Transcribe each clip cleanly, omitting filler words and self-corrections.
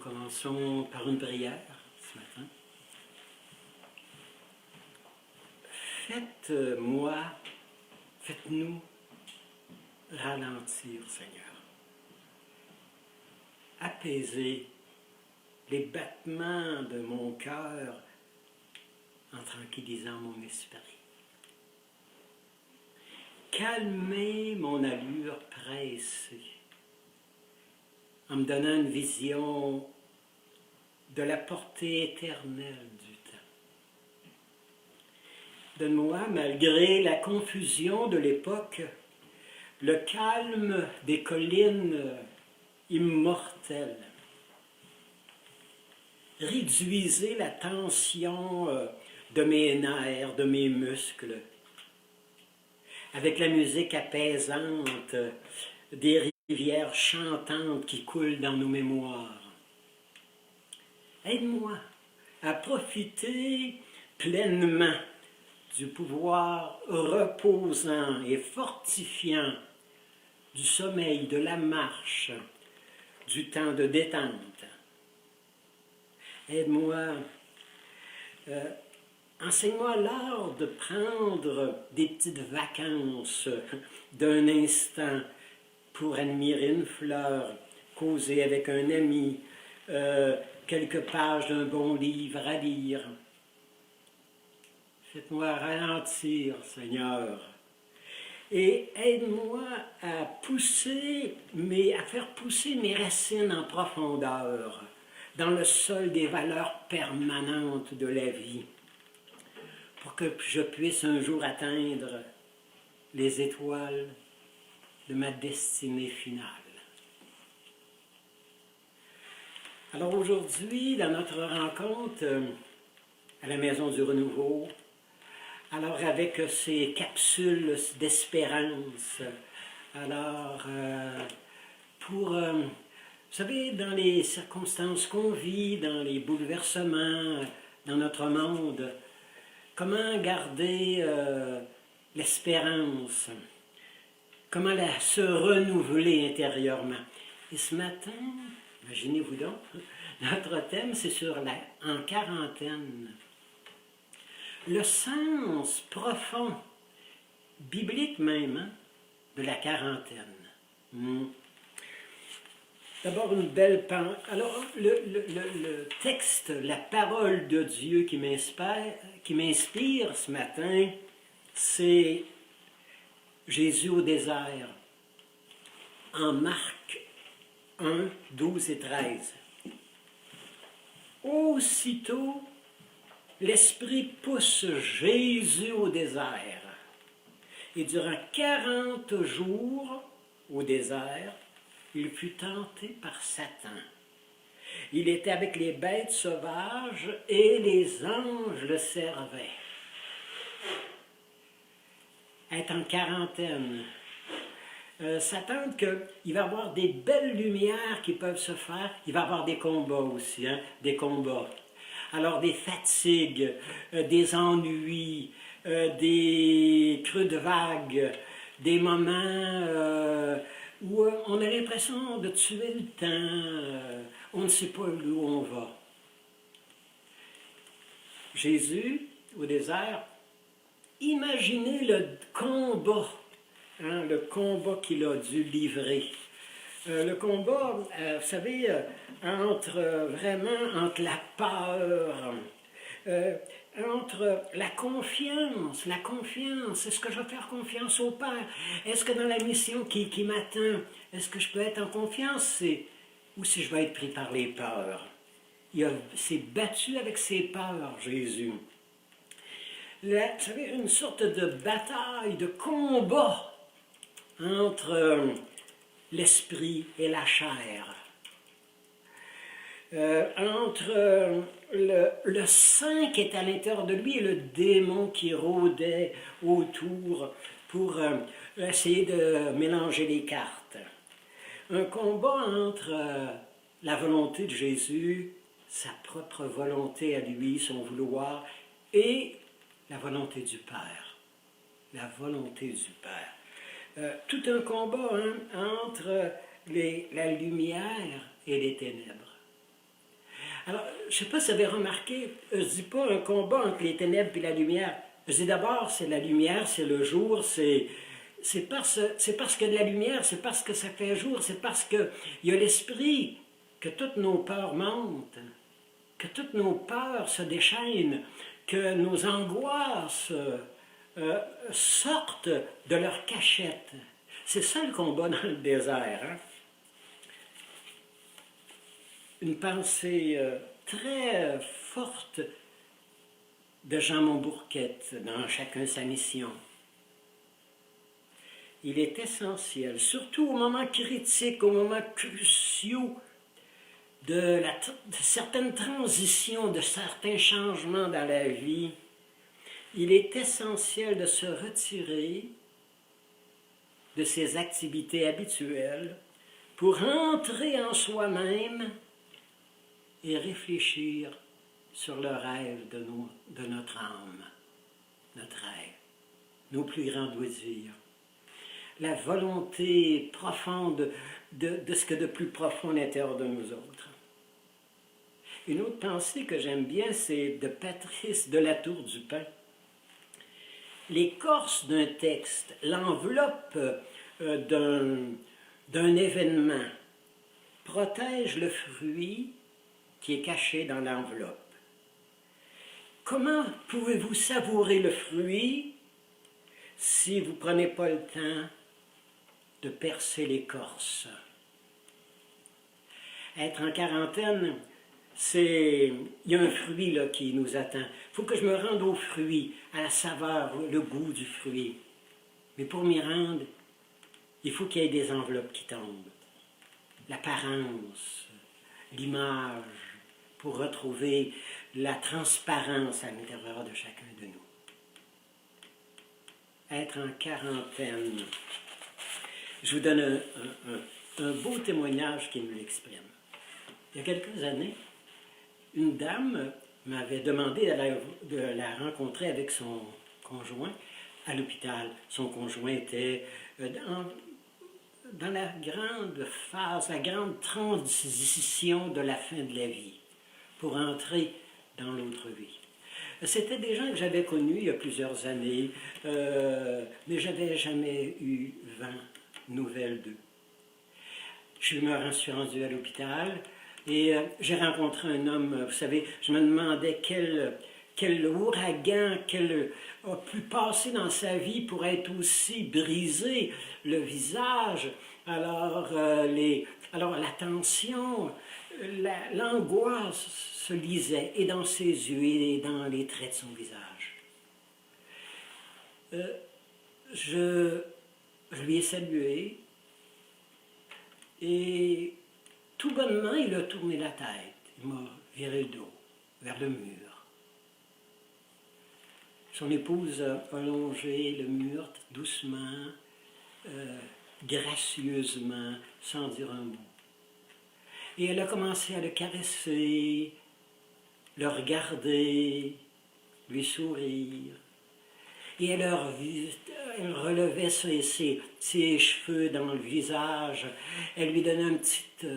Commençons par une prière ce matin. Faites-nous ralentir, Seigneur. Apaisez les battements de mon cœur en tranquillisant mon esprit. Calmez mon allure pressée en me donnant une vision de la portée éternelle du temps. Donne-moi, malgré la confusion de l'époque, le calme des collines immortelles. Réduisez la tension de mes nerfs, de mes muscles, avec la musique apaisante des rivières chantantes qui coulent dans nos mémoires. Aide-moi à profiter pleinement du pouvoir reposant et fortifiant du sommeil, de la marche, du temps de détente. Aide-moi, enseigne-moi l'art de prendre des petites vacances d'un instant pour admirer une fleur, causer avec un ami, quelques pages d'un bon livre à lire. Faites-moi ralentir, Seigneur, et aide-moi à faire pousser mes racines en profondeur, dans le sol des valeurs permanentes de la vie, pour que je puisse un jour atteindre les étoiles de ma destinée finale. Alors aujourd'hui, dans notre rencontre à la Maison du Renouveau, alors avec ces capsules d'espérance, alors vous savez, dans les circonstances qu'on vit, dans les bouleversements dans notre monde, comment garder l'espérance, comment se renouveler intérieurement. Et ce matin, imaginez-vous donc, notre thème c'est en quarantaine. Le sens profond, biblique même, de la quarantaine. D'abord une belle pensée. Alors le texte, la parole de Dieu qui m'inspire ce matin, c'est Jésus au désert, en Marc 1, 12 et 13. Aussitôt, l'Esprit pousse Jésus au désert. Et durant 40 jours au désert, il fut tenté par Satan. Il était avec les bêtes sauvages et les anges le servaient. Être en quarantaine, ça tente qu'il va y avoir des belles lumières qui peuvent se faire. Il va y avoir des combats aussi, des combats. Alors des fatigues, des ennuis, des creux de vagues, des moments où on a l'impression de tuer le temps, on ne sait pas où on va. Jésus, au désert, imaginez le combat qu'il a dû livrer. Le combat, vous savez, entre la peur, entre la confiance, est-ce que je vais faire confiance au Père? Est-ce que dans la mission qui m'attend, est-ce que je peux être en confiance? Ou si je vais être pris par les peurs? Il s'est battu avec ses peurs, Jésus. Vous savez, une sorte de bataille, de combat entre l'esprit et la chair. Entre le saint qui est à l'intérieur de lui et le démon qui rôdait autour pour essayer de mélanger les cartes. Un combat entre la volonté de Jésus, sa propre volonté à lui, son vouloir, et la volonté du Père. La volonté du Père. Tout un combat entre la lumière et les ténèbres. Alors, je ne sais pas si vous avez remarqué, je ne dis pas un combat entre les ténèbres et la lumière. Je dis d'abord, c'est la lumière, c'est le jour, c'est parce que de la lumière, c'est parce que ça fait jour, c'est parce qu'il y a l'esprit que toutes nos peurs montent, que toutes nos peurs se déchaînent, que nos angoisses sortent de leur cachette. C'est ça le combat dans le désert. Hein? Une pensée très forte de Jean Montbourquette dans Chacun sa mission. Il est essentiel, surtout au moment critique, au moment cruciaux de certaines transitions, de certains changements dans la vie, il est essentiel de se retirer de ses activités habituelles pour entrer en soi-même et réfléchir sur le rêve de notre âme, notre rêve, nos plus grands désirs, la volonté profonde de ce que de plus profond à l'intérieur de nous autres. Une autre pensée que j'aime bien, c'est de Patrice de la Tour du Pin. L'écorce d'un texte, l'enveloppe d'un événement, protège le fruit qui est caché dans l'enveloppe. Comment pouvez-vous savourer le fruit si vous ne prenez pas le temps de percer l'écorce? Être en quarantaine, il y a un fruit là, qui nous attend. Il faut que je me rende au fruit, à la saveur, le goût du fruit. Mais pour m'y rendre, il faut qu'il y ait des enveloppes qui tombent. L'apparence, l'image, pour retrouver la transparence à l'intérieur de chacun de nous. Être en quarantaine. Je vous donne un beau témoignage qui me l'exprime. Il y a quelques années, une dame m'avait demandé de la rencontrer avec son conjoint à l'hôpital. Son conjoint était dans la grande phase, la grande transition de la fin de la vie, pour entrer dans l'autre vie. C'était des gens que j'avais connus il y a plusieurs années, mais je n'avais jamais eu 20 nouvelles d'eux. Je me suis rendu à l'hôpital et j'ai rencontré un homme, vous savez, je me demandais quel ouragan a pu passer dans sa vie pour être aussi brisé, le visage, alors la tension, l'angoisse se lisait et dans ses yeux et dans les traits de son visage. Je lui ai salué et tout bonnement il a tourné la tête, il m'a viré le dos vers le mur. Son épouse a longé le mur doucement, gracieusement, sans dire un mot. Et elle a commencé à le caresser, le regarder, lui sourire. Et elle relevait ses cheveux dans le visage. Elle lui donnait une petite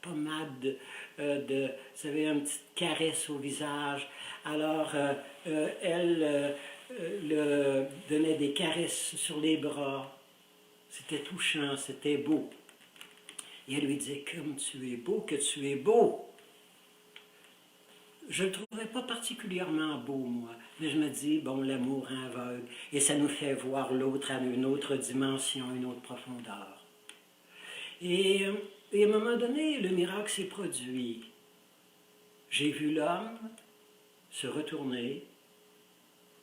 pommade, vous savez, une petite caresse au visage. Alors, elle le donnait des caresses sur les bras. C'était touchant, c'était beau. Et elle lui disait, comme tu es beau, que tu es beau. Je ne le trouvais pas particulièrement beau, moi. Mais je me dis, bon, l'amour aveugle. Et ça nous fait voir l'autre à une autre dimension, une autre profondeur. Et à un moment donné, le miracle s'est produit. J'ai vu l'homme se retourner,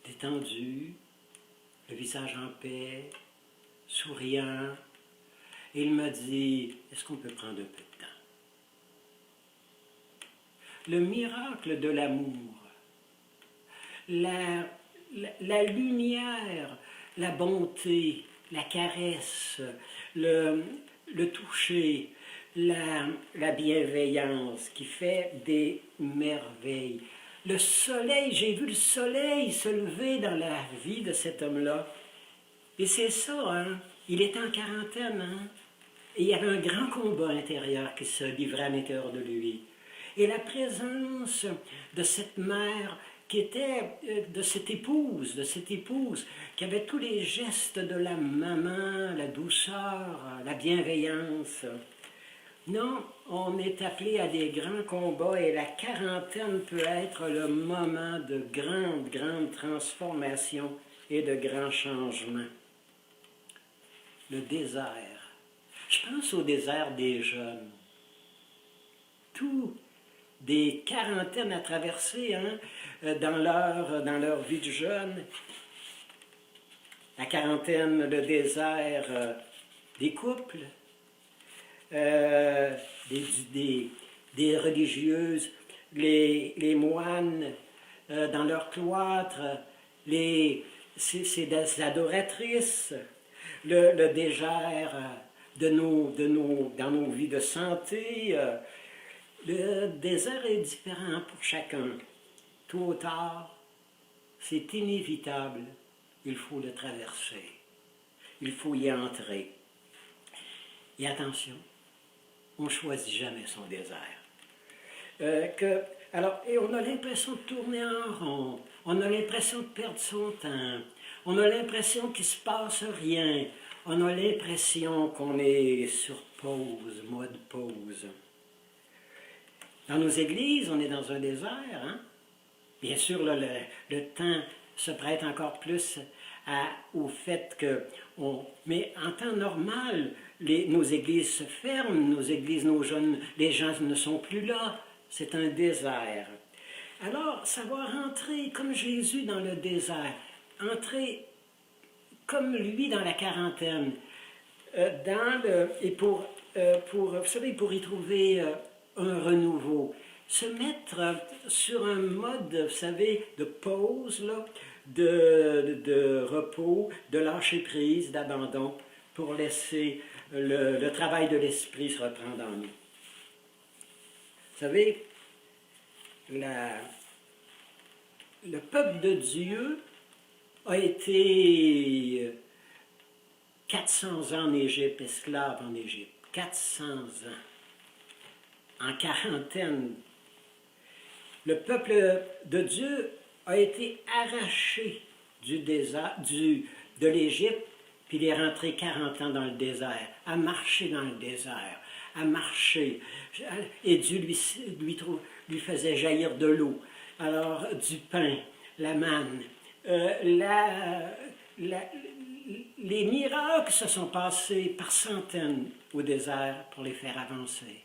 détendu, le visage en paix, souriant. Et il m'a dit, est-ce qu'on peut prendre un peu de temps? Le miracle de l'amour, la lumière, la bonté, la caresse, le toucher, la bienveillance qui fait des merveilles. Le soleil, j'ai vu le soleil se lever dans la vie de cet homme-là. Et c'est ça, hein? Il était en quarantaine, hein? Et il y avait un grand combat intérieur qui se livrait à l'intérieur de lui. et la présence de cette mère qui était, de cette épouse qui avait tous les gestes de la maman, la douceur, la bienveillance. Non, on est appelé à des grands combats et la quarantaine peut être le moment de grandes transformations et de grands changements. Le désert. Je pense au désert des jeunes. Tout des quarantaines à traverser dans leur vie de jeune. La quarantaine, le désert des couples, des religieuses, les moines dans leur cloître, ces adoratrices, le désert dans nos vies de santé. Le désert est différent pour chacun. Tôt ou tard, c'est inévitable. Il faut le traverser. Il faut y entrer. Et attention, on ne choisit jamais son désert. Et on a l'impression de tourner en rond. On a l'impression de perdre son temps. On a l'impression qu'il ne se passe rien. On a l'impression qu'on est sur pause, mode pause. Dans nos églises, on est dans un désert. Hein? Bien sûr, là, le temps se prête encore plus au fait que... Mais en temps normal, nos églises se ferment, les gens ne sont plus là. C'est un désert. Alors, savoir entrer comme Jésus dans le désert, entrer comme lui dans la quarantaine, pour y trouver un renouveau, se mettre sur un mode, vous savez, de pause, là, de repos, de lâcher prise, d'abandon, pour laisser le travail de l'esprit se reprendre en nous. Vous savez, le peuple de Dieu a été 400 ans en Égypte, esclave en Égypte. 400 ans. En quarantaine. Le peuple de Dieu a été arraché du désert, de l'Égypte, puis il est rentré 40 ans dans le désert, à marcher dans le désert, à marcher. Et Dieu lui faisait jaillir de l'eau. Alors, du pain, la manne, les miracles se sont passés par centaines au désert pour les faire avancer.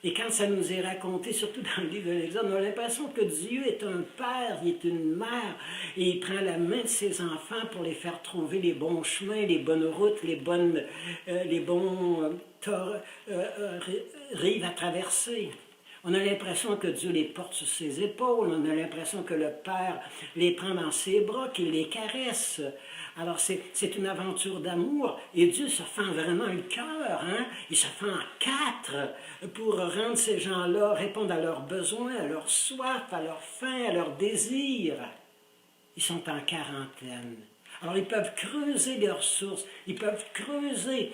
Et quand ça nous est raconté, surtout dans le livre de l'Exode, on a l'impression que Dieu est un père, il est une mère, et il prend la main de ses enfants pour les faire trouver les bons chemins, les bonnes routes, les bons rives à traverser. On a l'impression que Dieu les porte sur ses épaules, on a l'impression que le Père les prend dans ses bras, qu'il les caresse. Alors c'est une aventure d'amour, et Dieu se fend vraiment le cœur, hein? Il se fend en quatre pour rendre ces gens-là, répondre à leurs besoins, à leur soif, à leur faim, à leurs désirs. Ils sont en quarantaine. Alors ils peuvent creuser leurs sources, ils peuvent creuser,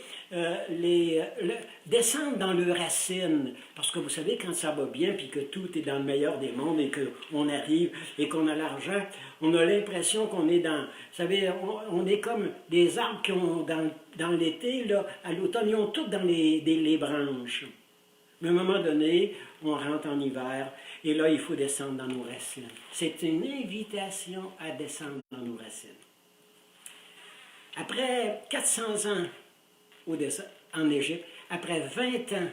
descendre dans leurs racines. Parce que vous savez, quand ça va bien, puis que tout est dans le meilleur des mondes, et qu'on arrive, et qu'on a l'argent, on a l'impression qu'on est dans... Vous savez, on est comme des arbres qui ont, dans l'été, là, à l'automne, ils ont toutes dans les branches. Mais à un moment donné, on rentre en hiver, et là, il faut descendre dans nos racines. C'est une invitation à descendre dans nos racines. Après 400 ans en Égypte, après 20 ans,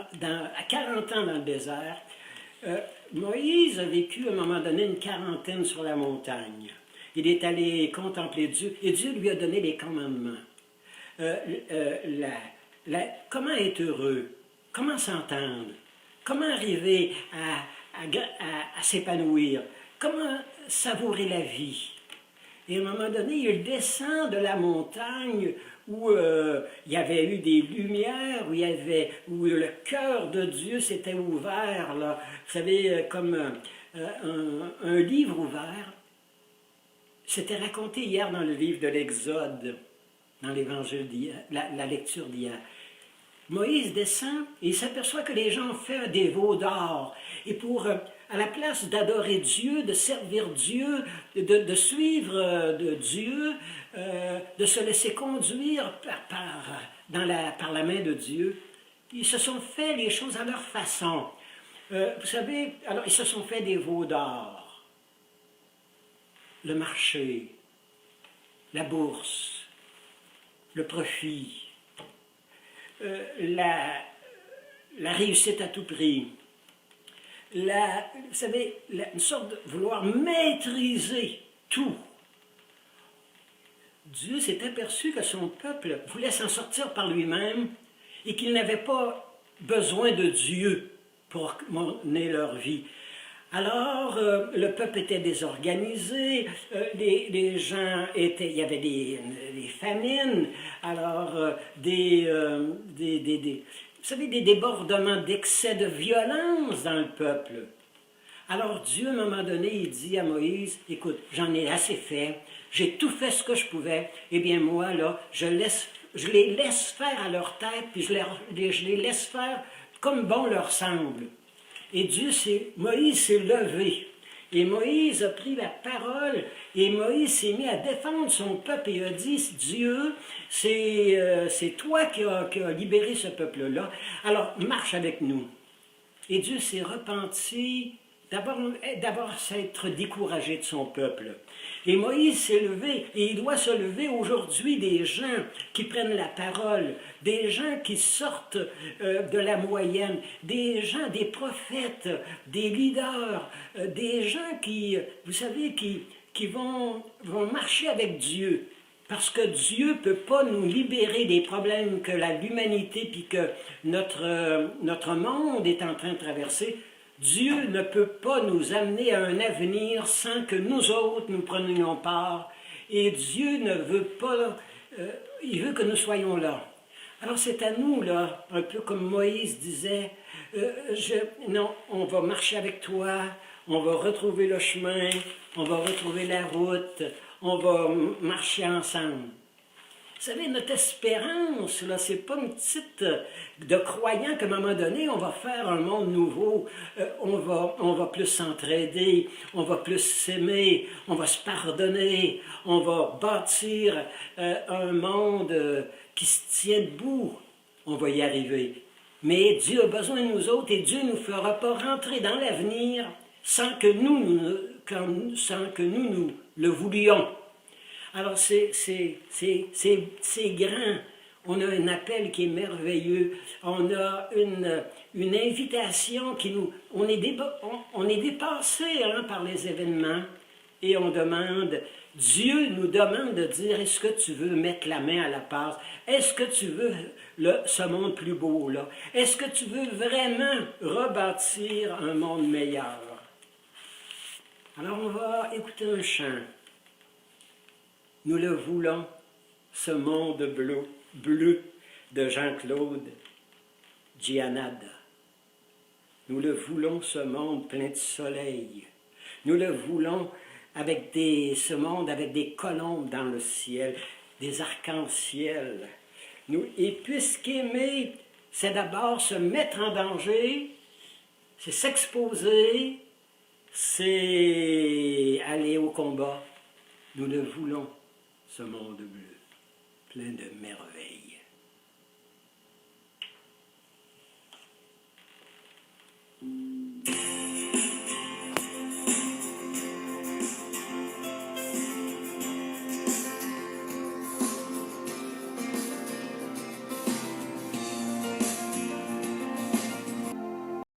à 40 ans dans le désert, Moïse a vécu à un moment donné une quarantaine sur la montagne. Il est allé contempler Dieu, et Dieu lui a donné les commandements. Comment être heureux, comment s'entendre, comment arriver à s'épanouir, comment savourer la vie. Et à un moment donné, il descend de la montagne où il y avait eu des lumières, où le cœur de Dieu s'était ouvert, là. Vous savez, comme un livre ouvert. C'était raconté hier dans le livre de l'Exode, dans l'évangile d'hier, la lecture d'hier. Moïse descend et il s'aperçoit que les gens ont fait des veaux d'or. Et à la place d'adorer Dieu, de servir Dieu, de suivre de Dieu, de se laisser conduire par la main de Dieu, ils se sont fait les choses à leur façon. Vous savez, alors ils se sont fait des veaux d'or. Le marché, la bourse, le profit, la réussite à tout prix, vous savez, une sorte de vouloir maîtriser tout. Dieu s'est aperçu que son peuple voulait s'en sortir par lui-même et qu'il n'avait pas besoin de Dieu pour mener leur vie. Alors, le peuple était désorganisé, les gens étaient, il y avait des famines, alors vous savez, des débordements d'excès de violence dans le peuple. Alors Dieu, à un moment donné, il dit à Moïse, écoute, j'en ai assez fait, j'ai tout fait ce que je pouvais, eh bien moi, là, je les laisse faire à leur tête, puis je les laisse faire comme bon leur semble. Et Moïse s'est levé. Et Moïse a pris la parole et Moïse s'est mis à défendre son peuple et a dit, Dieu, c'est toi qui as libéré ce peuple-là, alors marche avec nous. Et Dieu s'est repenti d'abord s'être découragé de son peuple. Et Moïse s'est levé, et il doit se lever aujourd'hui des gens qui prennent la parole, des gens qui sortent de la moyenne, des gens, des prophètes, des leaders, des gens qui, vous savez, qui vont marcher avec Dieu. Parce que Dieu ne peut pas nous libérer des problèmes que l'humanité puis que notre monde est en train de traverser. Dieu ne peut pas nous amener à un avenir sans que nous autres nous prenions part. Et Dieu ne veut pas, il veut que nous soyons là. Alors c'est à nous, là, un peu comme Moïse disait, non, on va marcher avec toi, on va retrouver le chemin, on va retrouver la route, on va marcher ensemble. Vous savez, notre espérance, là, c'est pas une petite de croyant qu'à un moment donné, on va faire un monde nouveau, on va plus s'entraider, on va plus s'aimer, on va se pardonner, on va bâtir un monde qui se tient debout. On va y arriver. Mais Dieu a besoin de nous autres et Dieu ne nous fera pas rentrer dans l'avenir sans que nous le voulions. Alors c'est grand. On a un appel qui est merveilleux. On a une invitation qui nous... On est dépassé par les événements et on demande... Dieu nous demande de dire, est-ce que tu veux mettre la main à la pâte? Est-ce que tu veux ce monde plus beau là? Est-ce que tu veux vraiment rebâtir un monde meilleur? Alors on va écouter un chant. Nous le voulons, ce monde bleu de Jean-Claude Gianada. Nous le voulons, ce monde plein de soleil. Nous le voulons ce monde avec des colombes dans le ciel, des arcs-en-ciel. Et puisqu'aimer, c'est d'abord se mettre en danger, c'est s'exposer, c'est aller au combat. Nous le voulons, ce monde bleu, plein de merveilles.